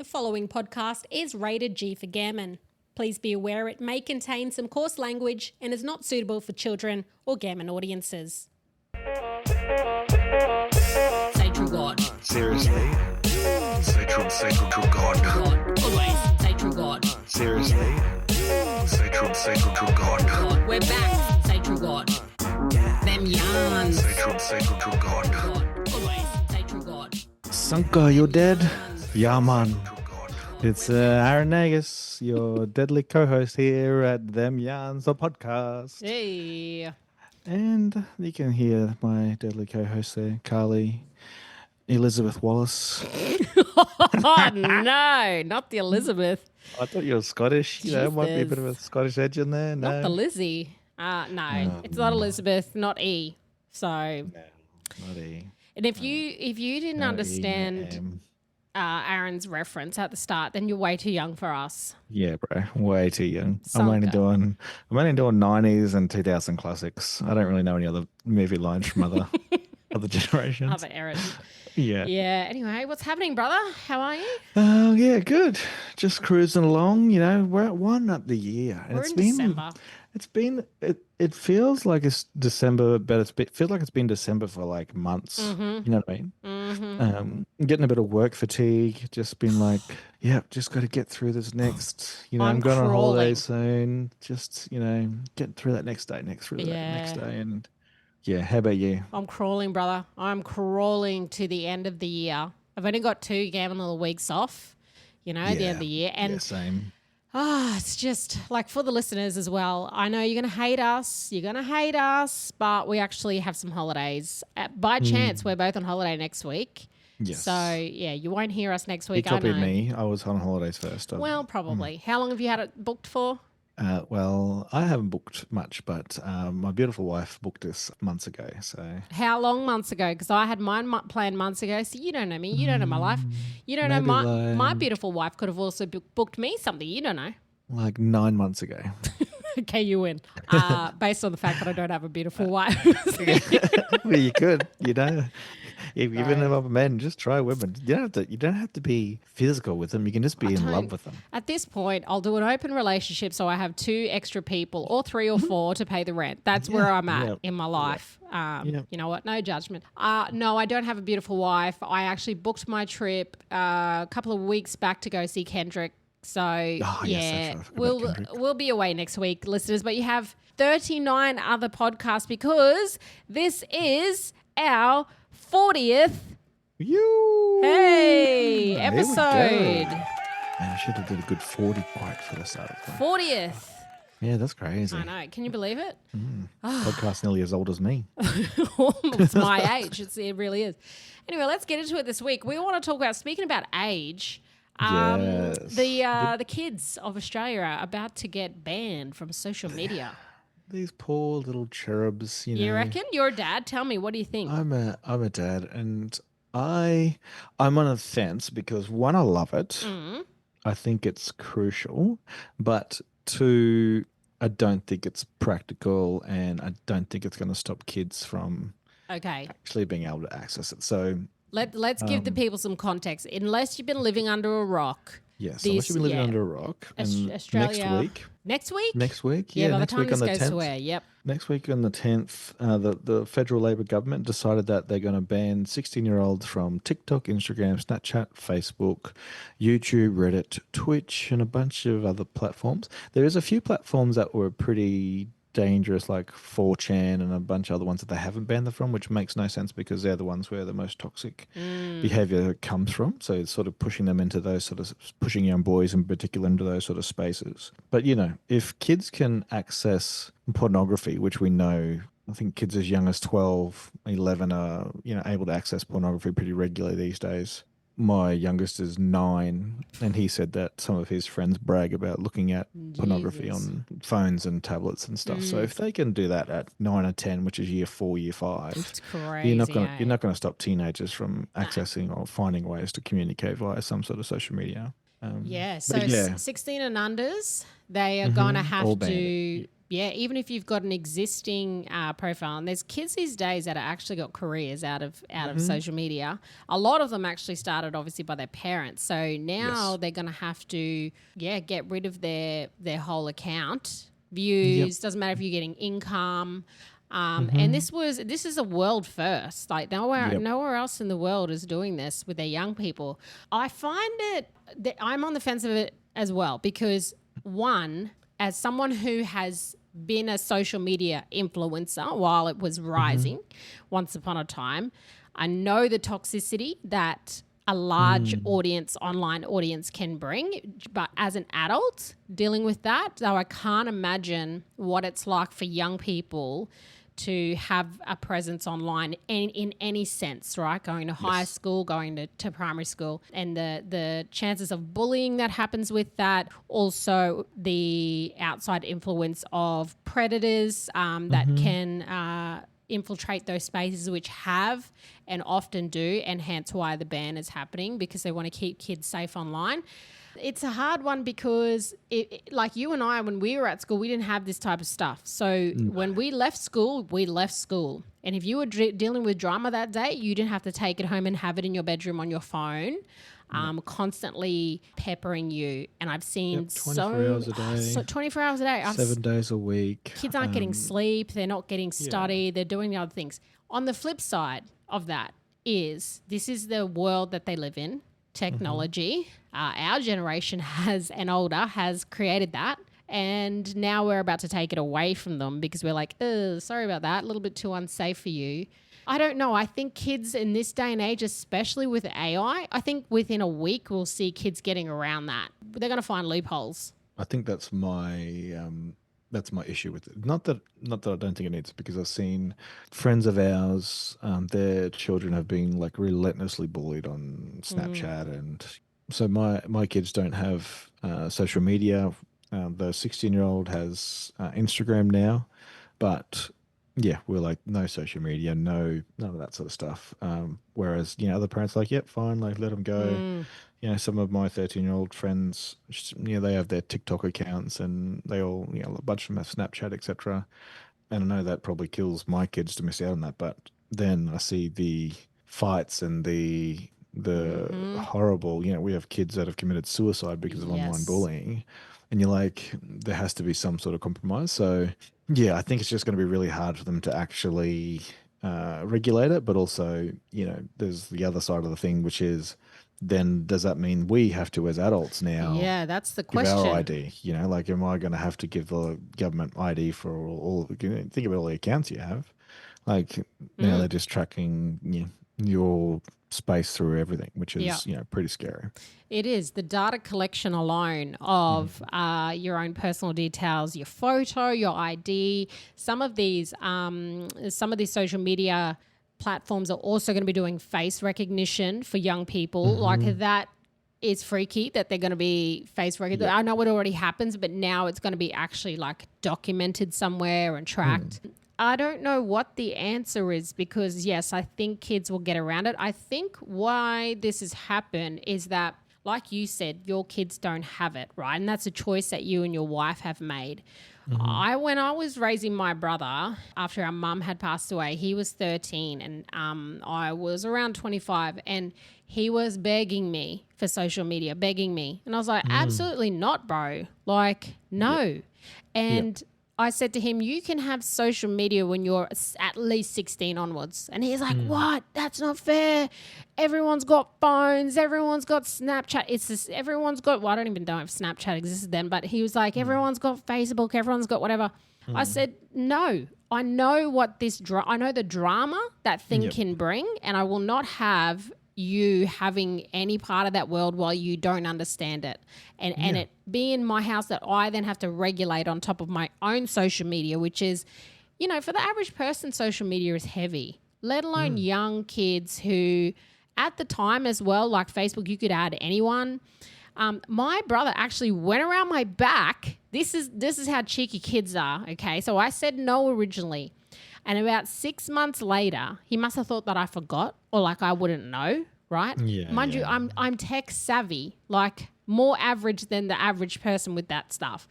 The following podcast is rated G for gammon. Please be aware it may contain some coarse language and is not suitable for children or gammon audiences. Say true God. Seriously? Say true God. God. Always say true God. Seriously? Say true God. God. We're back. Say true God. Them yarns. Say true God. God. Always say true God. Sanka, you're dead? Yeah, man. It's Aaron Nagus, your deadly co-host here at Them Yarns, the podcast. Hey. And you can hear my deadly co-host there, Carly Elizabeth Wallace. Oh, no, not the Elizabeth. I thought you were Scottish. You know, might be a bit of a Scottish edge in there. Not No, the Lizzie. No, it's not Elizabeth, not E. So, not E. and if you didn't No, understand E, Aaron's reference at the start, then you're way too young for us. Yeah, bro, way too young. Sanka. I'm only doing 90s and 2000 classics. I don't really know any other movie lines from other generations. Other eras. Yeah. Yeah. Anyway, what's happening, brother? How are you? Yeah, good. Just cruising along. You know, we're at one up the year, and We're in December. It feels like it's December, but it feels like it's been December for like months. Mm-hmm. You know what I mean? Mm-hmm. Getting a bit of work fatigue. Just been like, yeah, just got to get through this next. You know, I'm I'm going on crawling. holiday soon. Just getting through that next day, next day, and yeah. How about you? I'm crawling, brother. I'm crawling to the end of the year. I've only got 2 gammon little weeks off, at the end of the year. And yeah, same. it's just like for the listeners as well. I know you're going to hate us. But we actually have some holidays. By chance, we're both on holiday next week. Yes. So, yeah, you won't hear us next week. You copied me. I was on holidays first. Well, probably. How long have you had it booked for? Well, I haven't booked much, but my beautiful wife booked this months ago. So How long months ago? Because I had mine planned months ago. So you don't know me. You don't know my life. You don't know maybe my like- beautiful wife could have also booked me something. You don't know. like 9 months ago. Okay, you win. Based on the fact that I don't have a beautiful wife. Well, you could, even if I'm men, just try women. You don't have to be physical with them. You can just be in love with them. At this point, I'll do an open relationship so I have 2 extra people or 3 or 4 to pay the rent. That's where I'm at in my life. You know what? No judgment. No, I don't have a beautiful wife. I actually booked my trip a couple of weeks back to go see Kendrick. So, Yes, that's right. I forgot Kendrick. we'll be away next week, listeners, but you have 39 other podcasts because this is our 40th Here episode. we go. Man, I should have did a good 40 quote for the start. 40th. Yeah, that's crazy. I know. Can you believe it? Podcast nearly as old as me. It's my age. It really is. Anyway, let's get into it this week. We want to talk about, speaking about age, Yes. the kids of Australia are about to get banned from social media. These poor little cherubs, you know. You reckon? You're a dad. Tell me, what do you think? I'm a dad, and I'm on a fence because 1, I love it. I think it's crucial, but 2, I don't think it's practical, and I don't think it's going to stop kids from Okay. actually being able to access it. So Let's give the people some context. Unless you've been living under a rock. yes, unless you've been living under a rock, and Australia. next week, Next week? Yeah, by the next time week this on the goes 10th. to air. Yep. Next week on the 10th, the federal Labor government decided that they're going to ban 16-year-olds from TikTok, Instagram, Snapchat, Facebook, YouTube, Reddit, Twitch, and a bunch of other platforms. There is a few platforms that were pretty dangerous, like 4chan and a bunch of other ones that they haven't banned them from, which makes no sense because they're the ones where the most toxic behavior comes from. So it's sort of pushing them into those pushing young boys in particular into those sort of spaces. But, if kids can access pornography, which we know, I think kids as young as 12, 11 are, able to access pornography pretty regularly these days. My youngest is 9, and he said that some of his friends brag about looking at pornography on phones and tablets and stuff. So if they can do that at 9 or 10, which is year 4, year 5, It's crazy. you're not going to stop teenagers from accessing or finding ways to communicate via some sort of social media. Yeah, but so 16 and unders, they are going to have all to Yeah, even if you've got an existing profile, and there's kids these days that have actually got careers out of social media. A lot of them actually started obviously by their parents. So now they're going to have to, get rid of their whole account. Views, doesn't matter if you're getting income. And this is a world first. Like nowhere else in the world is doing this with their young people. I find I'm on the fence of it as well because one, as someone who has been a social media influencer while it was rising once upon a time, I know the toxicity that a large online audience can bring. But as an adult dealing with that, though, I can't imagine what it's like for young people to have a presence online in any sense, right? Going to high school, going to primary school, and the chances of bullying that happens with that. Also, the outside influence of predators that can infiltrate those spaces, which have and often do, and hence why the ban is happening, because they want to keep kids safe online. It's a hard one because, like you and I, when we were at school, we didn't have this type of stuff. So when we left school, we left school. And if you were dealing with drama that day, you didn't have to take it home and have it in your bedroom on your phone, constantly peppering you. And I've seen 24 hours a day. 24 hours a day. 7 days a week. Kids aren't getting sleep. They're not getting study. They're doing the other things. On the flip side of that this is the world that they live in. Technology. Our generation and older has created that, and now we're about to take it away from them because we're like, sorry about that, a little bit too unsafe for you. I don't know. I think kids in this day and age, especially with AI, I think within a week we'll see kids getting around that. They're going to find loopholes. I think that's my issue with it. Not that I don't think it needs, because I've seen friends of ours, their children have been like relentlessly bullied on Snapchat, and so my kids don't have social media. The 16-year-old has Instagram now, but we're like, no social media, none of that sort of stuff. Whereas other parents are like, yep, fine, like let them go. Some of my 13-year-old friends, they have their TikTok accounts, and they all, a bunch of them have Snapchat, etc. And I know that probably kills my kids to miss out on that. But then I see the fights and the horrible, we have kids that have committed suicide because of online bullying. And you're like, there has to be some sort of compromise. So, I think it's just going to be really hard for them to actually regulate it. But also, there's the other side of the thing, which is, then does that mean we have to, as adults now, that's the question, give our ID? Like, am I going to have to give the government ID for all think about all the accounts you have? Like, now they're just tracking your space through everything, which is, pretty scary. It is. The data collection alone of your own personal details, your photo, your ID, some of these social media platforms are also going to be doing face recognition for young people. Like, that is freaky that they're going to be face recognition. I know it already happens, but now it's going to be actually like documented somewhere and tracked. I don't know what the answer is, because yes, I think kids will get around it. I think why this has happened is that, like you said, your kids don't have it, right? And that's a choice that you and your wife have made. When I was raising my brother, after our mum had passed away, he was 13 and I was around 25, and he was begging me for social media, begging me. And I was like, absolutely not, bro. Like, no. And I said to him, you can have social media when you're at least 16 onwards. And he's like, what? That's not fair. Everyone's got phones. Everyone's got Snapchat. It's just, everyone's got, well, I don't even know if Snapchat existed then, but he was like, everyone's got Facebook. Everyone's got whatever. I said, no, I know what I know the drama that thing can bring, and I will not have you having any part of that world while you don't understand it, and it be in my house that I then have to regulate on top of my own social media, which is, for the average person, social media is heavy, let alone young kids who at the time as well, like Facebook, you could add anyone. My brother actually went around my back. This is how cheeky kids are. Okay. So I said no originally. And about 6 months later, he must have thought that I forgot, or like I wouldn't know, right? Mind you, I'm tech savvy, like more average than the average person with that stuff.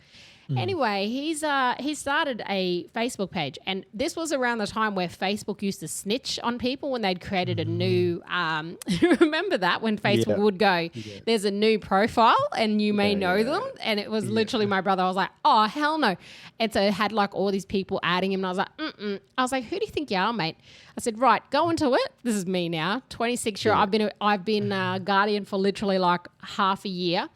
Anyway, he started a Facebook page, and this was around the time where Facebook used to snitch on people when they'd created a new. Remember that when Facebook would go, "There's a new profile, and you may know them," and it was literally my brother. I was like, "Oh hell no!" And so it had like all these people adding him, and I was like, "Mm-mm." I was like, "Who do you think you are, mate?" I said, "Right, go into it." This is me now, 26-year-old. I've been guardian for literally like half a year.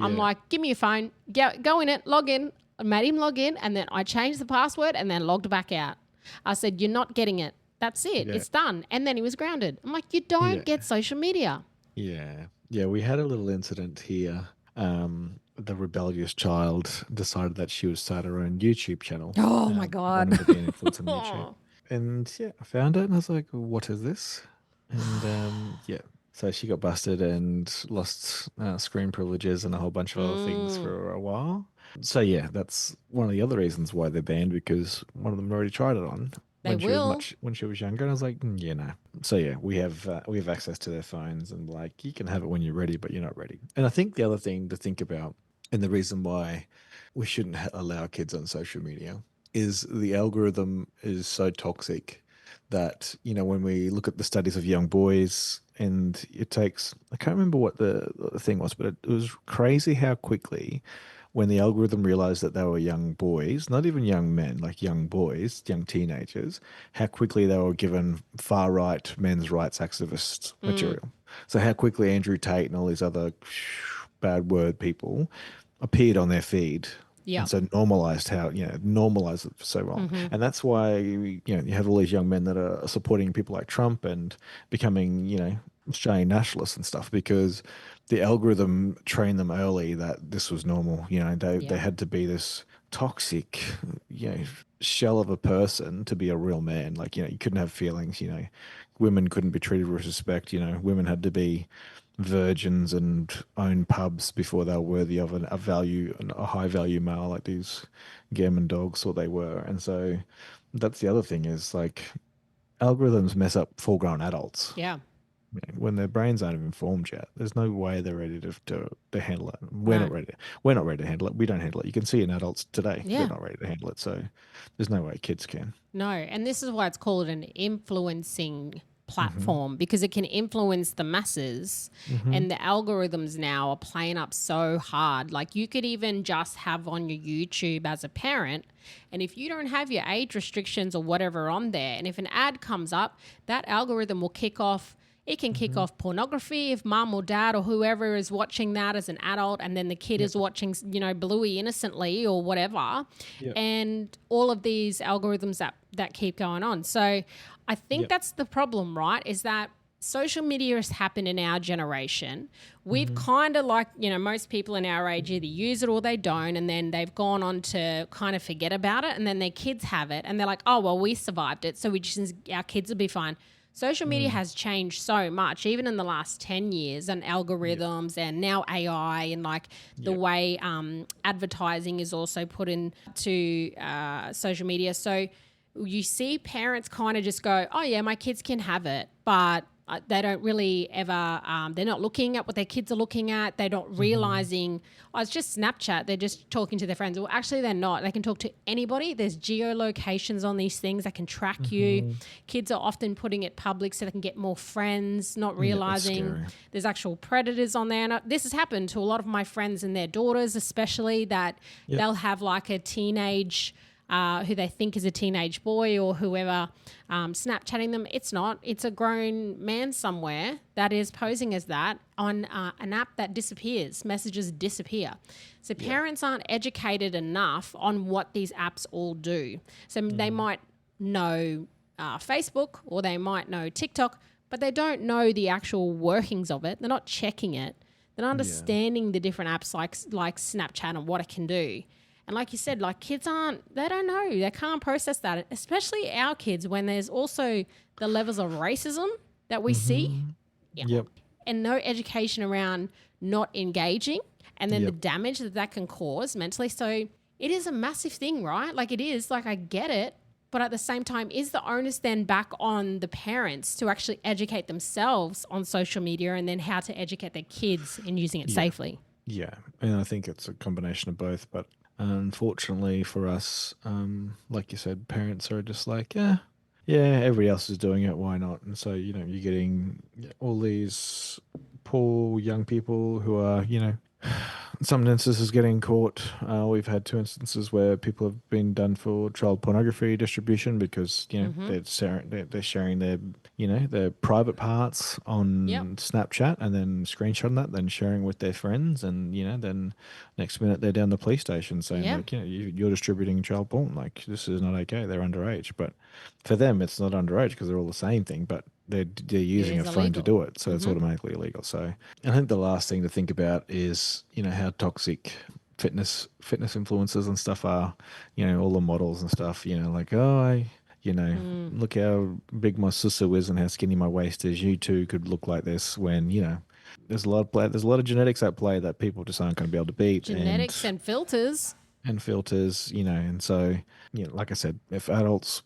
I'm like, "Give me your phone, go in it, log in." I made him log in, and then I changed the password and then logged back out. I said, "You're not getting it. That's it. It's done." And then he was grounded. I'm like, "You don't get social media." Yeah. Yeah, we had a little incident here. The rebellious child decided that she would start her own YouTube channel. Oh, my God. Wanted to be an influencer on YouTube. And I found it and I was like, "What is this?" And so she got busted and lost screen privileges and a whole bunch of other things for a while. So that's one of the other reasons why they're banned, because one of them already tried it on when she was younger, and I was like, no. So we have access to their phones, and like, you can have it when you're ready, but you're not ready. And I think the other thing to think about, and the reason why we shouldn't allow kids on social media, is the algorithm is so toxic that, when we look at the studies of young boys, and it takes, I can't remember what the thing was, but it was crazy how quickly, when the algorithm realized that they were young boys, not even young men, like young boys, young teenagers, how quickly they were given far-right men's rights activist material. So how quickly Andrew Tate and all these other bad word people appeared on their feed. Yeah. And so normalized normalized it for so long. And that's why, you have all these young men that are supporting people like Trump and becoming, Australian nationalists and stuff, because the algorithm trained them early that this was normal. They had to be this toxic, shell of a person to be a real man. Like, you couldn't have feelings, women couldn't be treated with respect. Women had to be virgins and own pubs before they were worthy of a high value male, like these gammon dogs thought they were. And so that's the other thing, is like, algorithms mess up full grown adults. Yeah. When their brains aren't even formed yet, there's no way they're ready to handle it. We're not ready. We're not ready to handle it. We don't handle it. You can see in adults today, they're not ready to handle it. So there's no way kids can. No, and this is why it's called an influencing platform, because it can influence the masses, and the algorithms now are playing up so hard. Like, you could even just have on your YouTube as a parent, and if you don't have your age restrictions or whatever on there, and if an ad comes up, that algorithm will kick off. It can kick off pornography if mum or dad or whoever is watching that as an adult, and then the kid is watching, Bluey innocently or whatever, and all of these algorithms that keep going on. So I think that's the problem, right, is that social media has happened in our generation. We've kind of, like, most people in our age either use it or they don't, and then they've gone on to kind of forget about it, and then their kids have it, and they're like, "Oh, well, we survived it, so our kids will be fine." Social media has changed so much, even in the last 10 years, and algorithms and now AI, and like the way advertising is also put into social media. So you see parents kind of just go, "Oh yeah, my kids can have it," but they don't really ever, they're not looking at what their kids are looking at. They're not realizing, it's just Snapchat. They're just talking to their friends. Well, actually they're not. They can talk to anybody. There's geolocations on these things that can track you. Kids are often putting it public so they can get more friends, not realizing there's actual predators on there. And this has happened to a lot of my friends and their daughters, especially, that they'll have like a teenage who they think is a teenage boy or whoever, Snapchatting them. It's not. It's a grown man somewhere that is posing as that on an app that disappears. Messages disappear. So parents aren't educated enough on what these apps all do. So they might know Facebook or they might know TikTok, but they don't know the actual workings of it. They're not checking it. They're not understanding the different apps like Snapchat and what it can do. And like you said, like, kids they don't know. They can't process that, especially our kids, when there's also the levels of racism that we see. And no education around not engaging, and then the damage that can cause mentally. So it is a massive thing, right? Like, it is, like, I get it. But at the same time, is the onus then back on the parents to actually educate themselves on social media, and then how to educate their kids in using it safely? Yeah, and I think it's a combination of both. But Unfortunately for us, like you said, parents are just like, yeah, everybody else is doing it, why not? And so, you're getting all these poor young people who are, in some instances getting caught. We've had two instances where people have been done for child pornography distribution because, they're sharing their, their private parts on Snapchat and then screenshotting that, then sharing with their friends. And, then next minute they're down the police station saying, like, you're distributing child porn. Like, this is not okay. They're underage. But for them, it's not underage because they're all the same thing. But they're using a phone to do it, so it's automatically illegal. So I think the last thing to think about is how toxic fitness influencers and stuff are. All the models and stuff. Like, look how big my susu is and how skinny my waist is. You too could look like this. When there's a lot of genetics at play that people just aren't going to be able to beat. Genetics and filters. And filters, and so, like I said, if adults'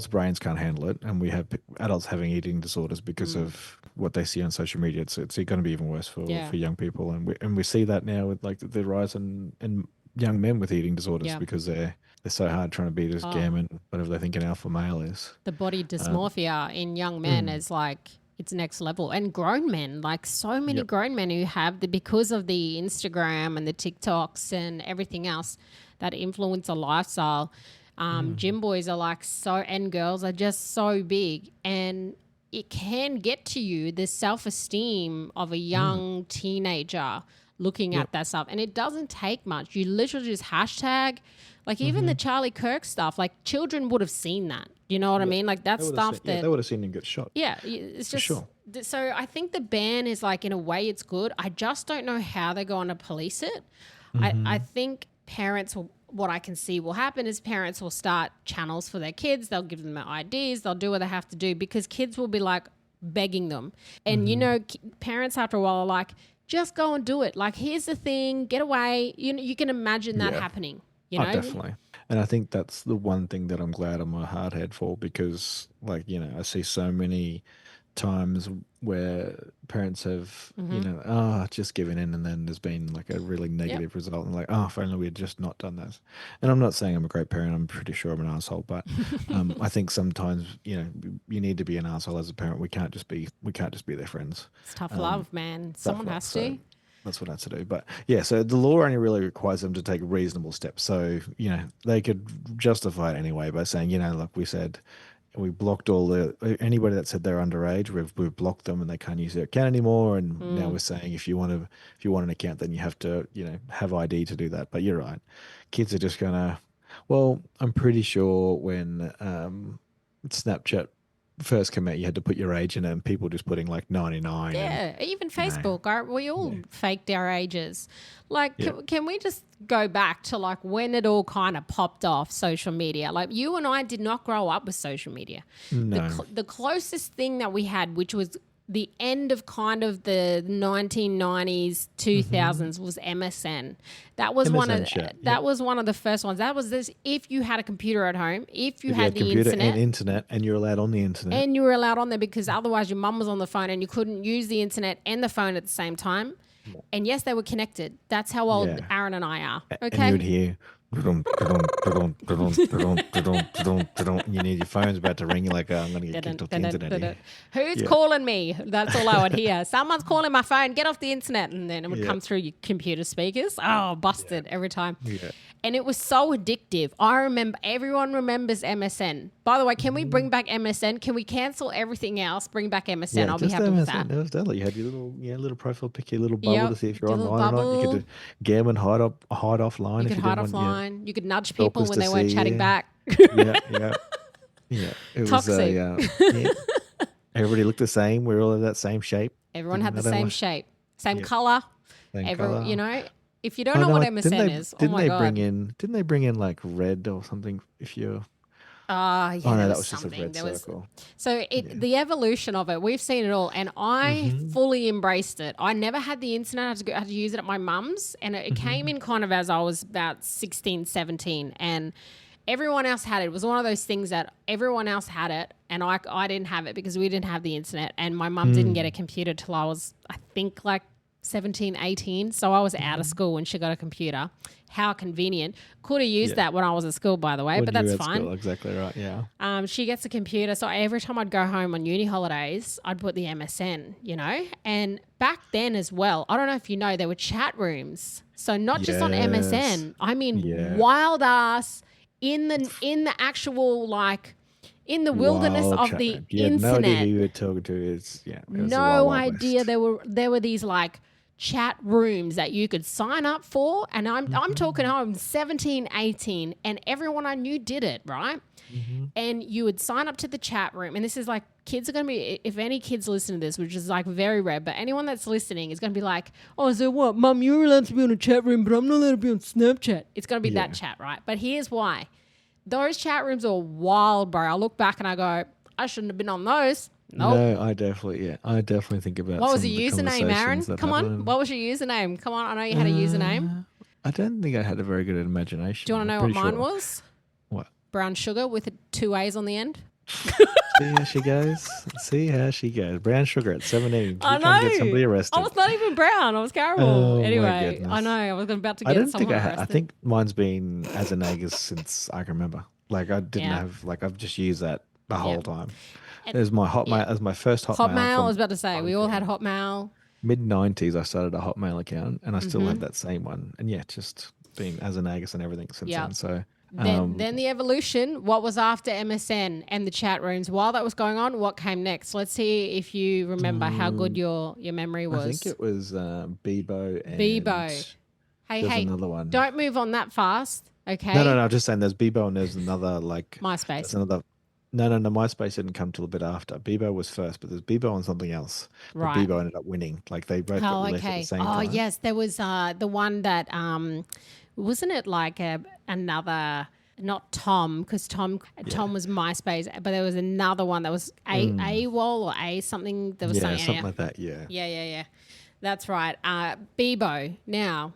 brains can't handle it, and we have adults having eating disorders because of what they see on social media, it's going to be even worse for young people, and we see that now with like the rise in young men with eating disorders because they're so hard trying to be this gammon, whatever they think an alpha male is. The body dysmorphia in young men is like, it's next level. And grown men, like so many grown men who have because of the Instagram and the TikToks and everything else that influence a lifestyle. Gym boys are like and girls are just so big, and it can get to you, the self-esteem of a young teenager looking at that stuff. And it doesn't take much. You literally just hashtag, like even the Charlie Kirk stuff, like children would have seen that. You know what I mean? Like that stuff they would have seen him get shot. Yeah, it's just sure. So I think the ban is like, in a way it's good. I just don't know how they're going to police it. I think parents what I can see will happen is parents will start channels for their kids. They'll give them their IDs. They'll do what they have to do because kids will be like begging them. And, parents after a while are like, just go and do it. Like, here's the thing, get away. You can imagine that happening. Oh, definitely. And I think that's the one thing that I'm glad I'm a hard head for because, like, I see so many times where parents have, just given in, and then there's been like a really negative result, and like, if only we had just not done that. And I'm not saying I'm a great parent. I'm pretty sure I'm an asshole, but I think sometimes you need to be an asshole as a parent. We can't just be their friends. It's tough love, man. Someone has to. That's what I have to do. But yeah, so the law only really requires them to take reasonable steps. So, they could justify it anyway by saying, like we said, we blocked anybody that said they're underage, we've blocked them and they can't use their account anymore. And now we're saying if you want an account, then you have to, have ID to do that. But you're right. Kids are just gonna, I'm pretty sure when Snapchat first came out, you had to put your age in it, and people just putting like 99. Yeah, even Facebook. We all faked our ages. Like, can we just go back to like when it all kind of popped off, social media? Like, you and I did not grow up with social media. No. The closest thing that we had, which was the end of kind of the 1990s, 2000s, was MSN. That was was one of the first ones. That was this. If you had a computer at home, if you had the internet, and you're allowed on the internet, and you were allowed on there because otherwise your mum was on the phone and you couldn't use the internet and the phone at the same time. And yes, they were connected. That's how old Aaron and I are. Okay, and you would hear. You need your phone's about to ring. You're like, I'm going to get kicked off the internet. Who's calling me? That's all I would hear. Someone's calling my phone. Get off the internet. And then it would come through your computer speakers. Oh, busted every time. Yeah. And it was so addictive. I remember, everyone remembers MSN. By the way, can we bring back MSN? Can we cancel everything else? Bring back MSN. I'll be happy with that. It was deadly. You had your little profile pic, your little bubble to see if you're online or not. You could gammon hide offline. You could hide offline. You could nudge people when they weren't chatting back. Yeah. It toxic. Was everybody looked the same. We were all in that same shape. Everyone had the same shape, same color. If you don't know what MSN is, didn't they bring in like red or something? If you're that was just a red circle. So the evolution of it, we've seen it all, and I fully embraced it. I never had the internet. I had to use it at my mum's, and it came in kind of as I was about 16, 17, and everyone else had it. It was one of those things that everyone else had it, and I didn't have it because we didn't have the internet, and my mum didn't get a computer till I was, I think, like 17, 18. So I was out of school when she got a computer. How convenient. Could have used that when I was at school, by the way, but that's fine. School, exactly right, yeah. She gets a computer. So every time I'd go home on uni holidays, I'd put the MSN, you know. And back then as well, I don't know if you know, there were chat rooms. So not just on MSN. I mean, wild ass in the actual, like, in the wilderness of the internet. No idea who you were talking to. It was no idea. There were these like chat rooms that you could sign up for, and I'm talking I'm 17, 18, and everyone I knew did it, right? And you would sign up to the chat room, and this is like, kids are going to be, if any kids listen to this, which is like very rare, but anyone that's listening is going to be like, oh, so what, Mum, you're allowed to be on a chat room, but I'm not allowed to be on Snapchat. It's going to be that chat, right? But here's why. Those chat rooms are wild, bro. I look back and I go, I shouldn't have been on those. Nope. No, I definitely think about what was the username, Aaron? Come on. What was your username? Come on. I know you had a username. I don't think I had a very good imagination. Do you want to know what mine was? What? Brown sugar with 2 A's on the end. See how she goes. Brown sugar at 17. I know. Get somebody arrested. I was not even brown. I was caramel. Oh, anyway, I know. I was about to get someone arrested. I think mine's been as an Agus since I can remember. Like I didn't have, like I've just used that the whole time. There's my Hotmail, as my first Hotmail. I was about to say, we all had Hotmail. Mid-90s, I started a Hotmail account, and I still have that same one. And just been as an Agus and everything since then. So then the evolution, what was after MSN and the chat rooms, while that was going on, what came next? Let's see if you remember how good your memory was. I think it was Bebo and Hey, another one. Don't move on that fast, okay? No, I'm just saying there's Bebo and there's another like MySpace. No, MySpace didn't come till a bit after. Bebo was first, but there's Bebo and something else. Right. But Bebo ended up winning. Like they both got released at the same time. Oh, yes. There was the one that, wasn't it like another, not Tom, because Tom was MySpace, but there was another one that was AWOL or A something. There was something like that, yeah. Yeah. That's right. Bebo. Now,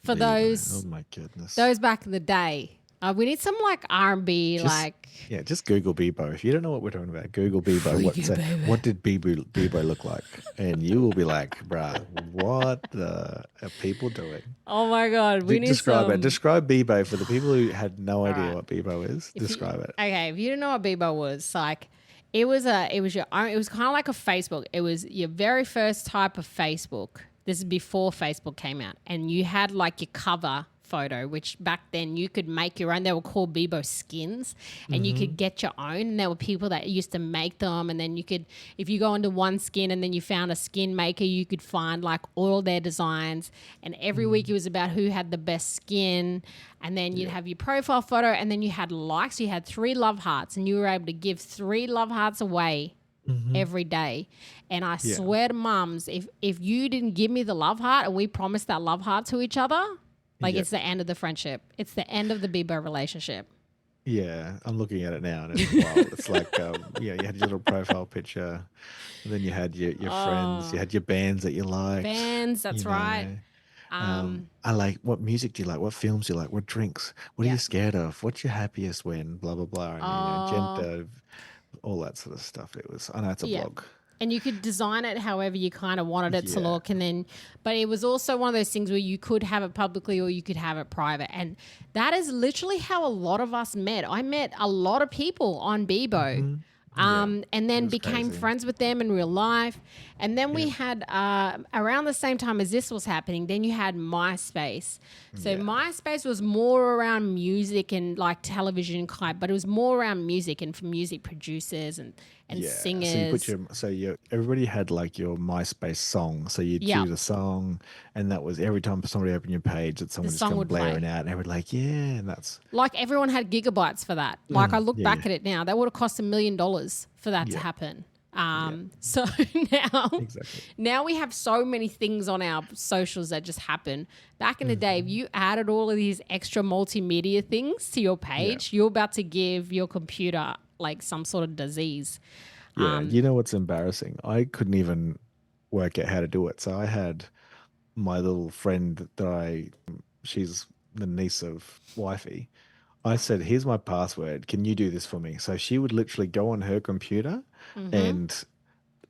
for Bebo. those. Oh, my goodness. Those back in the day. We need some like R&B, just Google Bebo. If you don't know what we're talking about, Google Bebo. What did Bebo look like? And you will be like, bruh, what are people doing? Oh my God. Describe it. Describe Bebo for the people who had no idea what Bebo is. Describe it. Okay, if you didn't know what Bebo was, like it was kind of like a Facebook. It was your very first type of Facebook. This is before Facebook came out, and you had like your cover photo, which back then you could make your own. They were called Bebo skins, and you could get your own. And there were people that used to make them, and then you could, if you go into one skin and then you found a skin maker, you could find like all their designs. And every week it was about who had the best skin. And then you'd have your profile photo, and then you had likes. You had 3 love hearts, and you were able to give 3 love hearts away every day. And I swear to mums, if you didn't give me the love heart and we promised that love heart to each other, it's the end of the friendship. It's the end of the Bebo relationship. Yeah, I'm looking at it now, and it's wild. It's like, you had your little profile picture, and then you had your friends, you had your bands that you liked. Bands, that's right. I like, what music do you like? What films do you like? What drinks? What are you scared of? What's your happiest when? Blah, blah, blah. And, gender, all that sort of stuff. I know it's a blog. And you could design it however you kind of wanted it to look. But it was also one of those things where you could have it publicly or you could have it private. And that is literally how a lot of us met. I met a lot of people on Bebo. And then became friends with them in real life. And then we had, around the same time as this was happening, then you had MySpace. So MySpace was more around music and like television type, but it was more around music and for music producers and singers. So everybody had like your MySpace song. So you'd choose a song, and that was every time somebody opened your page that someone just come blaring out, and everybody like, and that's like everyone had gigabytes for that. Like I look back at it now, that would have cost $1 million for that to happen. So now we have so many things on our socials that just happen. Back in the day, if you added all of these extra multimedia things to your page, you're about to give your computer like some sort of disease. You know what's embarrassing? I couldn't even work out how to do it. So I had my little friend she's the niece of wifey. I said, here's my password. Can you do this for me? So she would literally go on her computer and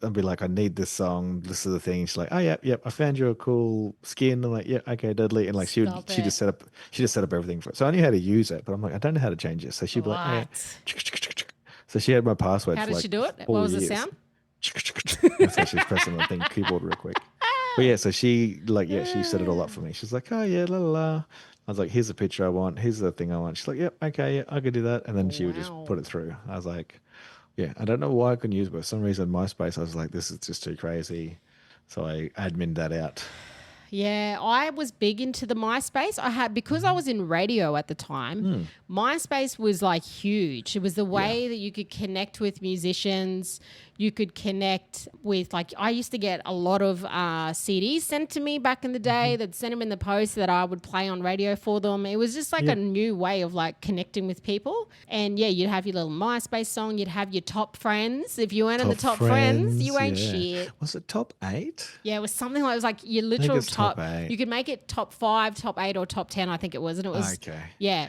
I'd be like, I need this song. This is the thing. She's like, oh yeah, I found you a cool skin. I'm like, yeah, okay, deadly. And like she just set up everything for it. So I knew how to use it, but I'm like, I don't know how to change it. So she'd be like, oh, yeah. So she had my password. How for did like she do it? 4 What was the years. sound? That's how she's pressing the thing keyboard real quick. But yeah, so she she set it all up for me. She's like, oh yeah, la la la. I was like, here's the picture I want. Here's the thing I want. She's like, yep, okay, yeah, I could do that. And then she would just put it through. I was like, yeah, I don't know why I couldn't use it, but for some reason MySpace, I was like, this is just too crazy. So I admined that out. Yeah, I was big into the MySpace. Because I was in radio at the time, MySpace was like huge. It was the way that you could connect with musicians. You could connect with, like, I used to get a lot of CDs sent to me back in the day. They'd send them in the post that I would play on radio for them. It was just like a new way of like connecting with people. And yeah, you'd have your little MySpace song. You'd have your top friends. If you weren't in the top friends, you ain't shit. Was it top 8? Yeah, it was something like, it was like your literal top 8. You could make it top 5, top 8, or top 10, I think it was. And it was, yeah.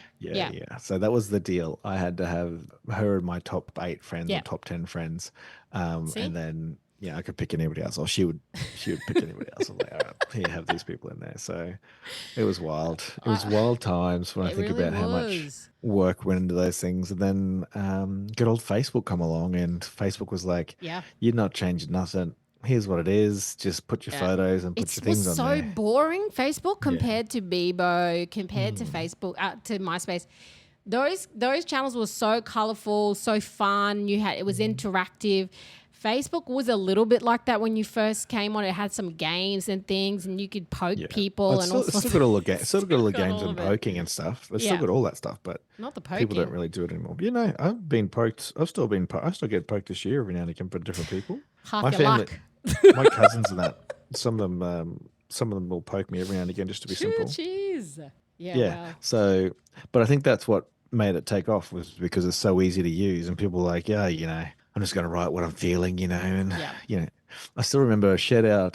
So that was the deal. I had to have her and my top 8 friends or top 10 friends. And then, I could pick anybody else, or she would pick anybody else. I'm like, all right, here, have these people in there. So it was wild. It was wild times when I think about how much work went into those things. And then good old Facebook come along, and Facebook was like, you're not changing nothing. Here's what it is. Just put your photos and put your things on there. It was so boring, Facebook, compared to Bebo, compared to Facebook, to MySpace. Those channels were so colourful, so fun. It was interactive. Facebook was a little bit like that when you first came on. It had some games and things, and you could poke people. It's still got all the games and poking and stuff. It's still got all that stuff, but not the poking. People don't really do it anymore. But, I've been poked. I still get poked this year every now and again by different people. Half your luck. My cousins and that. Some of them will poke me every now and again just to be simple. Jeez. Yeah. Wow. So, but I think that's what made it take off, was because it's so easy to use, and people were like, I'm just going to write what I'm feeling, and I still remember, shout out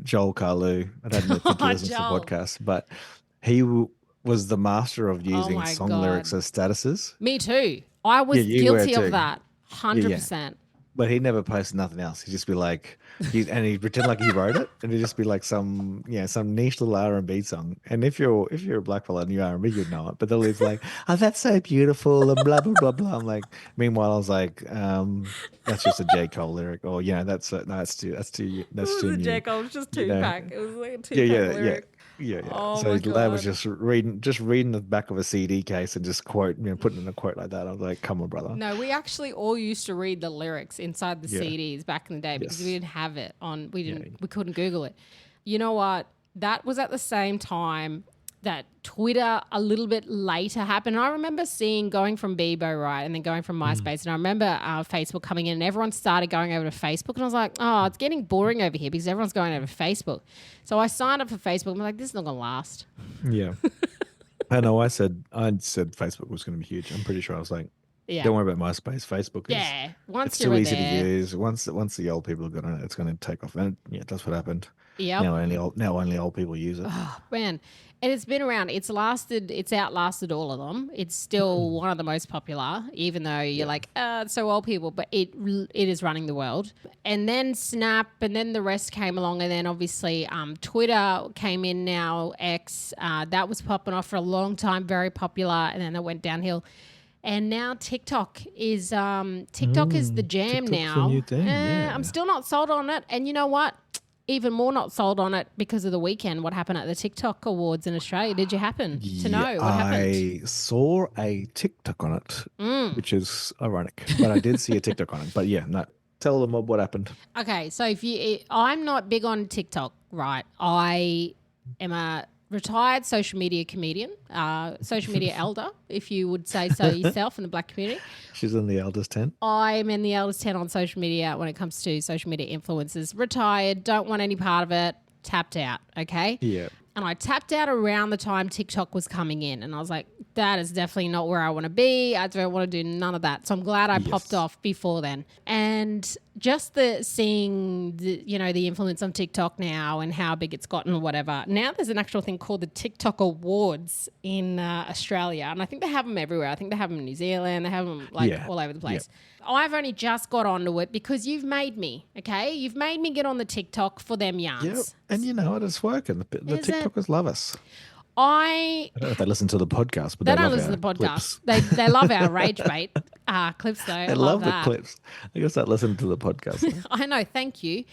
Joel Carlu. I don't know if he listens to the podcast, but he was the master of using song lyrics as statuses. Me too. I was guilty of that, 100%. But he'd never post nothing else. He'd just be like, he'd pretend like he wrote it, and it'd just be like some niche little R&B song. And if you're a black fella and you R&B, you'd know it. But they'll be like, oh, that's so beautiful, and blah blah blah blah. I'm like, meanwhile, I was like, that's just a J. Cole lyric, or that's too new. J. Cole, it was just Tupac. It was like a Tupac lyric. Yeah. Oh, so his lad was just reading the back of a CD case and just putting in a quote like that. I was like, come on, brother. No, we actually all used to read the lyrics inside the CDs back in the day because we didn't have it on. We couldn't Google it. You know what? That was at the same time that Twitter a little bit later happened. And I remember going from Bebo, right, and then going from MySpace. And I remember Facebook coming in, and everyone started going over to Facebook. And I was like, oh, it's getting boring over here because everyone's going over to Facebook. So I signed up for Facebook. I'm like, this is not going to last. Yeah. I know. I said Facebook was going to be huge. I'm pretty sure. I was like, don't worry about MySpace. Facebook is once it's too easy to use. Once the old people have got on it, it's going to take off. And that's what happened. Yeah. Now only old people use it. Oh, man. And it's been around. It's outlasted all of them. It's still one of the most popular, even though you're like, it's so old people, but it is running the world. And then Snap, and then the rest came along, and then obviously Twitter came in now, X. That was popping off for a long time, very popular, and then it went downhill. And now TikTok is the jam. TikTok's now. A new thing, I'm still not sold on it. And you know what? Even more not sold on it because of the weekend. What happened at the TikTok Awards in Australia? Did you happen to know what happened? I saw a TikTok on it, which is ironic, but I did see a TikTok on it. But tell the mob what happened. Okay, so I'm not big on TikTok, right? I am a retired social media comedian, social media elder, if you would say so yourself in the black community. She's in the eldest 10. I'm in the eldest 10 on social media when it comes to social media influencers. Retired, don't want any part of it, tapped out, okay? Yeah. And I tapped out around the time TikTok was coming in. And I was like, that is definitely not where I want to be. I don't want to do none of that. So I'm glad I popped off before then. And just the seeing the influence of TikTok now and how big it's gotten or whatever. Now there's an actual thing called the TikTok Awards in Australia, and I think they have them everywhere. I think they have them in New Zealand. They have them all over the place. Yep. I've only just got onto it because you've made me, okay? You've made me get on the TikTok for them yarns. Yep. And you know what? It's working. The TikTokers love us. I don't know if they listen to the podcast, but they don't listen to the podcast. They love our rage bait clips though. They love the clips. I guess they listen to the podcast. I know. Thank you.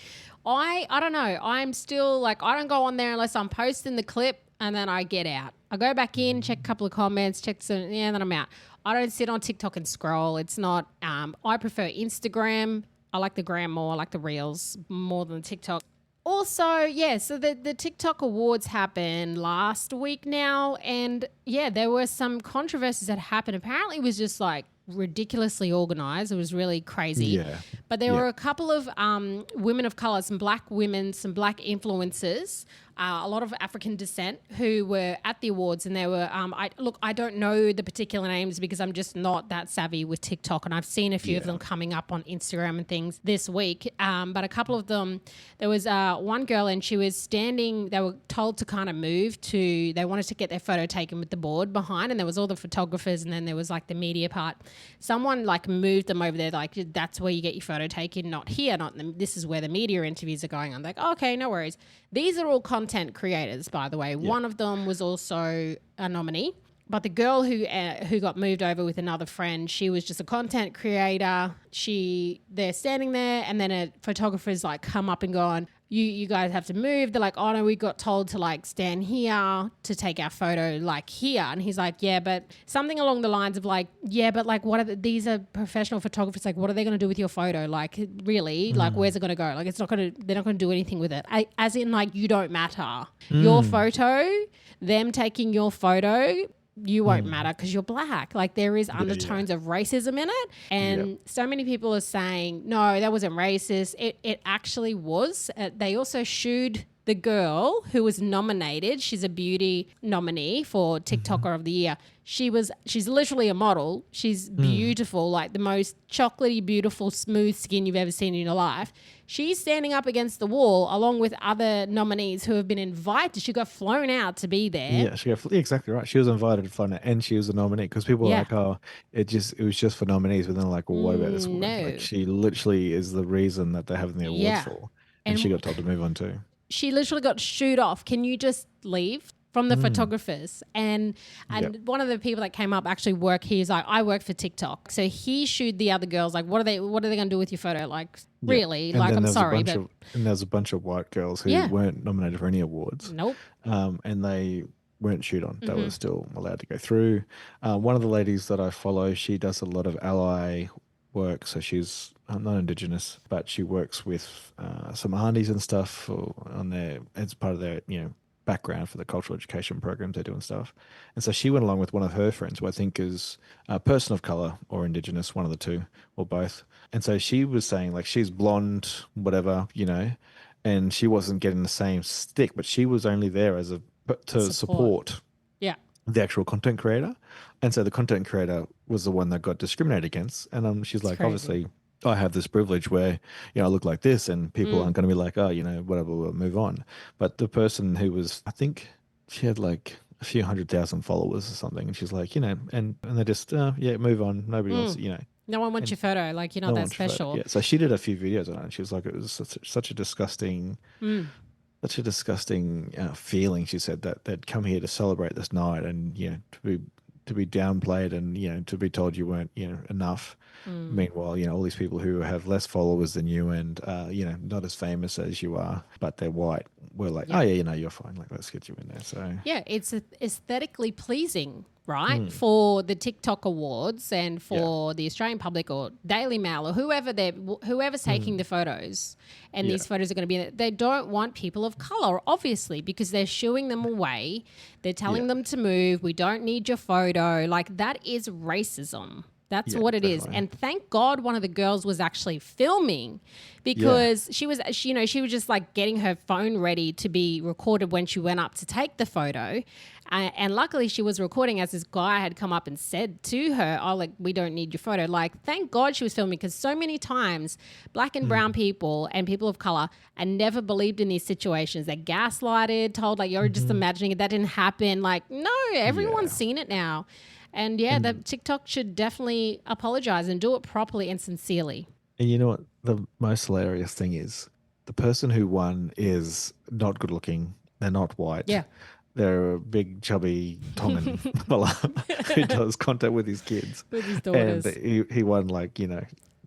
I don't know. I'm still I don't go on there unless I'm posting the clip and then I get out. I go back in, check a couple of comments, and then I'm out. I don't sit on TikTok and scroll. It's not. I prefer Instagram. I like the gram more. I like the reels more than TikTok. Also, so the TikTok Awards happened last week now, and there were some controversies that happened. Apparently it was just ridiculously organised. It was really crazy. Yeah. But there were a couple of women of colour, some black women, some black influencers, a lot of African descent who were at the awards, and they were I don't know the particular names because I'm just not that savvy with TikTok, and I've seen a few of them coming up on Instagram and things this week. But a couple of them, there was one girl and she was standing, they were told to kind of move they wanted to get their photo taken with the board behind, and there was all the photographers and then there was the media part. Someone moved them over there, that's where you get your photo taken, not here, this is where the media interviews are going on. Okay, no worries. These are all content creators, by the way. Yep. One of them was also a nominee, but the girl who got moved over with another friend, she was just a content creator. They're standing there, and then a photographer's come up and gone, you guys have to move. They're oh no, we got told to stand here to take our photo here. And he's yeah, but something along the lines of but what are these are professional photographers. What are they going to do with your photo? Really? Where's it going to go? They're not going to do anything with it. As in you don't matter. Your photo, them taking your photo, you won't matter because you're black. There is undertones of racism in it. And so many people are saying, no, that wasn't racist. It actually was. They also shooed the girl who was nominated. She's a beauty nominee for TikToker of the Year. She's literally a model. She's beautiful, the most chocolatey, beautiful, smooth skin you've ever seen in your life. She's standing up against the wall along with other nominees who have been invited. She got flown out to be there. Yeah, exactly right. She was invited, flown out, and she was a nominee because people were it was just for nominees. But then well, what about this woman? No. She literally is the reason that they're having the awards for. And she got told to move on too. She literally got shooed off. Can you just leave? From the photographers. And one of the people that came up actually he's I work for TikTok. So he shooed the other girls what are they going to do with your photo? Really? I'm sorry. And there's a bunch of white girls who weren't nominated for any awards. Nope. And they weren't shoot on. They were still allowed to go through. One of the ladies that I follow, she does a lot of ally work. So she's not Indigenous, but she works with some aunties and stuff as part of their, background for the cultural education programs they do and stuff. And so she went along with one of her friends, who I think is a person of color or Indigenous, one of the two or both. And so she was saying she's blonde, whatever, and she wasn't getting the same stick, but she was only there to support the actual content creator. And so the content creator was the one that got discriminated against. And she's obviously I have this privilege where, I look like this and people aren't going to be whatever, we'll move on. But the person who was, I think she had a few 100,000 followers or something. And she's and they just, move on. Nobody wants, No one wants your photo. No that's special. Yeah. So she did a few videos on it. And she was it was such a disgusting, feeling. She said that they'd come here to celebrate this night and, to be downplayed and, to be told you weren't, enough. Meanwhile, all these people who have less followers than you and, not as famous as you are, but they're white, we're you're fine. Let's get you in there. So yeah, it's aesthetically pleasing, right? For the TikTok awards and for the Australian public or Daily Mail or whoever's taking the photos and these photos are going to be in it. They don't want people of color, obviously, because they're shooing them away. They're telling them to move. We don't need your photo. That is racism. That's what it is. And thank God one of the girls was actually filming, because she was just like getting her phone ready to be recorded when she went up to take the photo. And luckily she was recording as this guy had come up and said to her, oh, like, we don't need your photo. Like, thank God she was filming, because so many times black and brown people and people of color are never believed in these situations. They're gaslighted, told like, you're just imagining it. That didn't happen. Like, no, everyone's seen it now. And the TikTok should definitely apologize and do it properly and sincerely. And you know what the most hilarious thing is? The person who won is not good looking. They're not white. Yeah. They're a big, chubby Tongan fella who does content with his kids. With his daughters. And he won, like,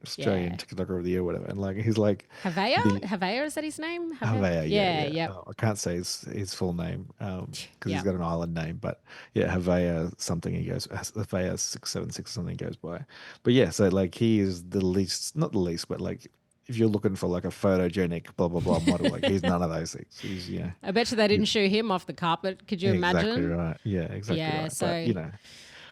Australian TikToker of the year or whatever. And, like, he's like... Havea, is that his name? Havea, yeah. Oh, I can't say his full name because he's got an island name. But, yeah, Havea something he goes... Havea 676 or something he goes by. But, yeah, so, like, he is the least... Not the least, but, like... If you're looking for like a photogenic blah blah blah model, like he's none of those things. He's I bet you they didn't shoo him off the carpet. Could you imagine? Exactly right. Yeah, exactly right. So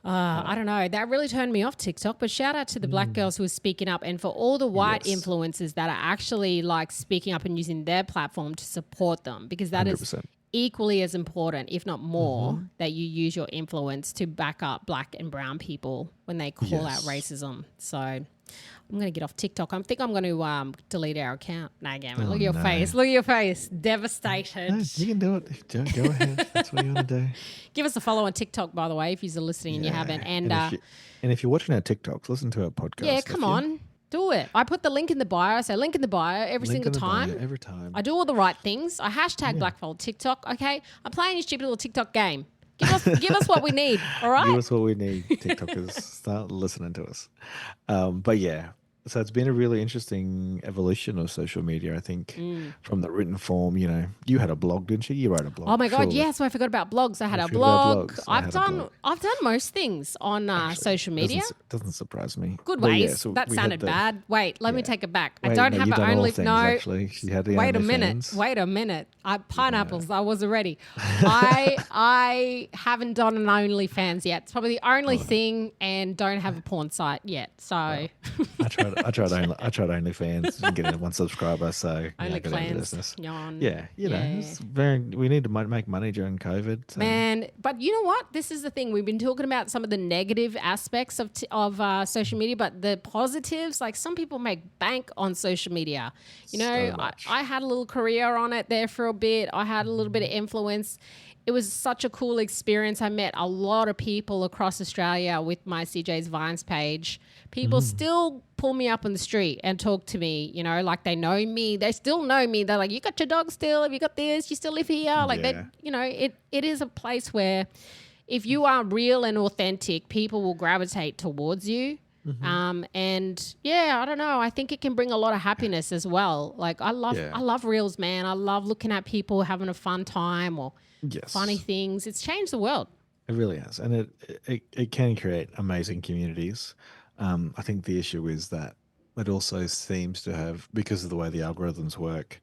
but, I don't know. That really turned me off TikTok. But shout out to the black girls who are speaking up, and for all the white influencers that are actually like speaking up and using their platform to support them, because that 100%. Is equally as important, if not more, that you use your influence to back up black and brown people when they call out racism. So I'm going to get off TikTok. I think I'm going to delete our account. No, Gavin, look at your face. Look at your face. Devastated. No, you can do it. Go ahead. That's what you want to do. Give us a follow on TikTok, by the way, if you're listening and you haven't. And if you're watching our TikToks, listen to our podcast. Yeah, come on. Do it. I put the link in the bio. I say link in the bio every single time. Every time. I do all the right things. I hashtag blackfold TikTok. Okay. I'm playing your stupid little TikTok game. Give us what we need. All right. Give us what we need. TikTokers, start listening to us. But yeah. So it's been a really interesting evolution of social media, I think, from the written form. You had a blog, didn't you? You wrote a blog. Oh my God, yes! So I forgot about blogs. I had a blog. I've done most things on social media. Doesn't surprise me. Good ways. So that sounded bad. Wait, let me take it back. I don't have an only. No, actually, she had the wait a minute. Pineapples. I wasn't ready. I haven't done an OnlyFans yet. It's probably the only thing, and don't have a porn site yet. So I tried OnlyFans. Didn't get one subscriber, so OnlyFans. It's we need to make money during COVID. So. Man, but you know what? This is the thing. We've been talking about some of the negative aspects of social media, but the positives, like some people make bank on social media. I had a little career on it there for a bit. I had a little bit of influence. It was such a cool experience. I met a lot of people across Australia with my CJ's Vines page. People still pull me up on the street and talk to me, like they know me. They still know me. They're like, you got your dog still? Have you got this? You still live here? Like it is a place where if you are real and authentic, people will gravitate towards you. I don't know. I think it can bring a lot of happiness as well. Like I love reels, man. I love looking at people having a fun time or funny things. It's changed the world. It really has. And it can create amazing communities. I think the issue is that it also seems to have, because of the way the algorithms work,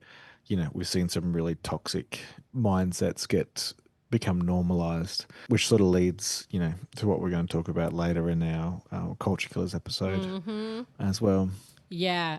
we've seen some really toxic mindsets become normalized, which sort of leads, to what we're going to talk about later in our Culture Killers episode as well. Yeah.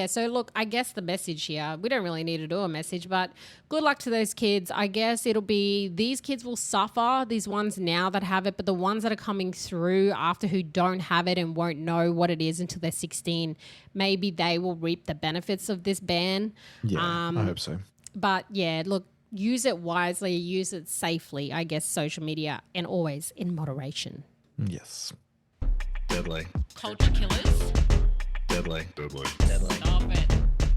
So look, I guess the message here, we don't really need to do a message, but good luck to those kids. I guess it'll be, these kids will suffer, these ones now that have it, but the ones that are coming through after who don't have it and won't know what it is until they're 16, maybe they will reap the benefits of this ban. Yeah, I hope so. But yeah, look, use it wisely, use it safely, I guess, social media, and always in moderation. Yes. Deadly. Culture Killers. Deadly. Stop it.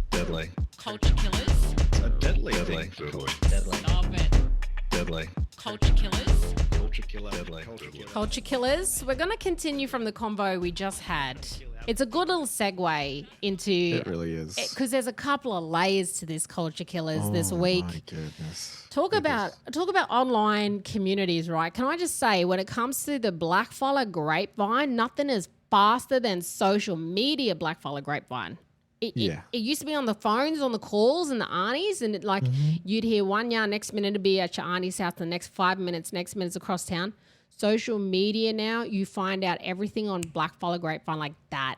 Deadly. Culture Killers. It's a deadly. Deadly. Stop it. Deadly. Culture Killers. Culture killer. Deadly. Culture Killers. We're going to continue from the convo we just had. It's a good little segue into... It really is. Because there's a couple of layers to this Culture Killers this week. Oh my goodness. Talk about online communities, right? Can I just say, when it comes to the blackfella grapevine, nothing is faster than social media blackfella grapevine. It used to be on the phones, on the calls and the aunties, and you'd hear one yarn, next minute to be at your auntie's house, the next 5 minutes, next minute's across town. social media now, you find out everything on Blackfella Grapevine like that.